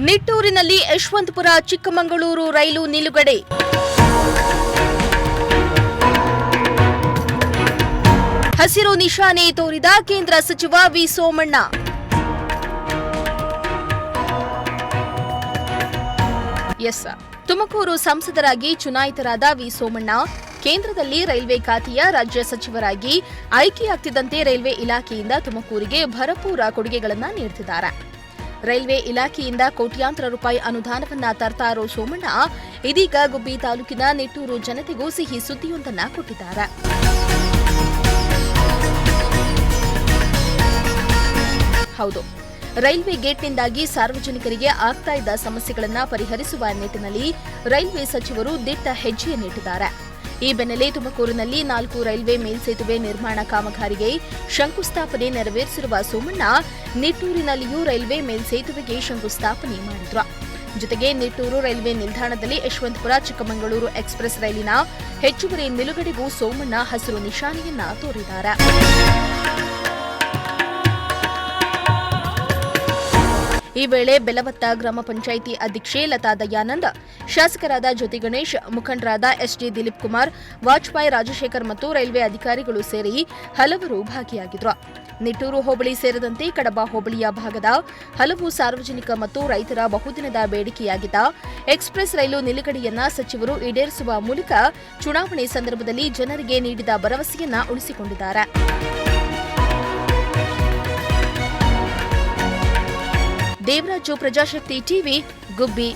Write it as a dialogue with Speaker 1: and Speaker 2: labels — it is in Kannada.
Speaker 1: ನಿಟ್ಟೂರಿನಲ್ಲಿ ಯಶವಂತಪುರ ಚಿಕ್ಕಮಗಳೂರು ರೈಲು ನಿಲುಗಡೆ. ಹಸಿರು ನಿಶಾನೆ ತೋರಿದ ಕೇಂದ್ರ ಸಚಿವ ವಿ ಸೋಮಣ್ಣ. ತುಮಕೂರು ಸಂಸದರಾಗಿ ಚುನಾಯಿತರಾದ ವಿ ಸೋಮಣ್ಣ ಕೇಂದ್ರದಲ್ಲಿ ರೈಲ್ವೆ ಖಾತೆಯ ರಾಜ್ಯ ಸಚಿವರಾಗಿ ಆಯ್ಕೆಯಾಗ್ತಿದ್ದಂತೆ ರೈಲ್ವೆ ಇಲಾಖೆಯಿಂದ ತುಮಕೂರಿಗೆ ಭರಪೂರ ಕೊಡುಗೆಗಳನ್ನು ನೀಡುತ್ತಿದ್ದಾರೆ. ರೈಲ್ವೆ ಇಲಾಖೆಯಿಂದ ಕೋಟ್ಯಾಂತರ ರೂಪಾಯಿ ಅನುದಾನವನ್ನ ತರ್ತಾ ಇರೋ ಸೋಮಣ್ಣ ಇದೀಗ ಗುಬ್ಬಿ ತಾಲೂಕಿನ ನಿಟ್ಟೂರು ಜನತೆಗೂ ಸಿಹಿ ಸುದ್ದಿಯೊಂದನ್ನ ಕೊಟ್ಟಿದ್ದಾರೆ. ಹೌದು, ರೈಲ್ವೆ ಗೇಟ್ನಿಂದಾಗಿ ಸಾರ್ವಜನಿಕರಿಗೆ ಆಗ್ತಾ ಇದ್ದ ಸಮಸ್ಯೆಗಳನ್ನು ಪರಿಹರಿಸುವ ನಿಟ್ಟಿನಲ್ಲಿ ರೈಲ್ವೆ ಸಚಿವರು ದಿಟ್ಟ ಹೆಜ್ಜೆಯನ್ನಿಟ್ಟಿದ್ದಾರೆ. ಈ ಬೆನ್ನಲ್ಲೇ ತುಮಕೂರಿನಲ್ಲಿ 4 ರೈಲ್ವೆ ಮೇಲ್ಸೇತುವೆ ನಿರ್ಮಾಣ ಕಾಮಗಾರಿಗೆ ಶಂಕುಸ್ಥಾಪನೆ ನೆರವೇರಿಸಿರುವ ಸೋಮಣ್ಣ ನಿಟ್ಟೂರಿನಲ್ಲಿಯೂ ರೈಲ್ವೆ ಮೇಲ್ಸೇತುವೆಗೆ ಶಂಕುಸ್ಥಾಪನೆ ಮಾಡಿದ್ರು. ಜೊತೆಗೆ ನಿಟ್ಟೂರು ರೈಲ್ವೆ ನಿಲ್ದಾಣದಲ್ಲಿ ಯಶವಂತಪುರ ಚಿಕ್ಕಮಗಳೂರು ಎಕ್ಸ್‌ಪ್ರೆಸ್ ರೈಲಿನ ಹೆಚ್ಚುವರಿ ನಿಲುಗಡೆಗೂ ಸೋಮಣ್ಣ ಹಸಿರು ನಿಶಾನೆಯನ್ನ ತೋರಿದ್ದಾರೆ. ಈ ವೇಳೆ ಬೆಲವತ್ತ ಗ್ರಾಮ ಪಂಚಾಯಿತಿ ಅಧ್ಯಕ್ಷೆ ಲತಾ ದಯಾನಂದ್, ಶಾಸಕರಾದ ಜ್ಯೋತಿ ಗಣೇಶ್, ಮುಖಂಡರಾದ ಎಸ್‌ಡಿ ದಿಲೀಪ್ ಕುಮಾರ್, ವಾಜಪೇಯಿ ರಾಜಶೇಖರ್ ಮತ್ತು ರೈಲ್ವೆ ಅಧಿಕಾರಿಗಳು ಸೇರಿ ಹಲವರು ಭಾಗಿಯಾಗಿದ್ದರು. ನಿಟ್ಟೂರು ಹೋಬಳಿ ಸೇರಿದಂತೆ ಕಡಬ ಹೋಬಳಿಯ ಭಾಗದ ಹಲವು ಸಾರ್ವಜನಿಕ ಮತ್ತು ರೈತರ ಬಹುದಿನದ ಬೇಡಿಕೆಯಾಗಿದ್ದ ಎಕ್ಸ್‌ಪ್ರೆಸ್ ರೈಲು ನಿಲುಗಡೆಯನ್ನ ಸಚಿವರು ಈಡೇರಿಸುವ ಮೂಲಕ ಚುನಾವಣೆ ಸಂದರ್ಭದಲ್ಲಿ ಜನರಿಗೆ ನೀಡಿದ ಭರವಸೆಯನ್ನ ಉಳಿಸಿಕೊಂಡಿದ್ದಾರೆ. ದೇವರಾಜು, ಪ್ರಜಾಶಕ್ತಿ ಟಿವಿ, ಗುಬ್ಬಿ.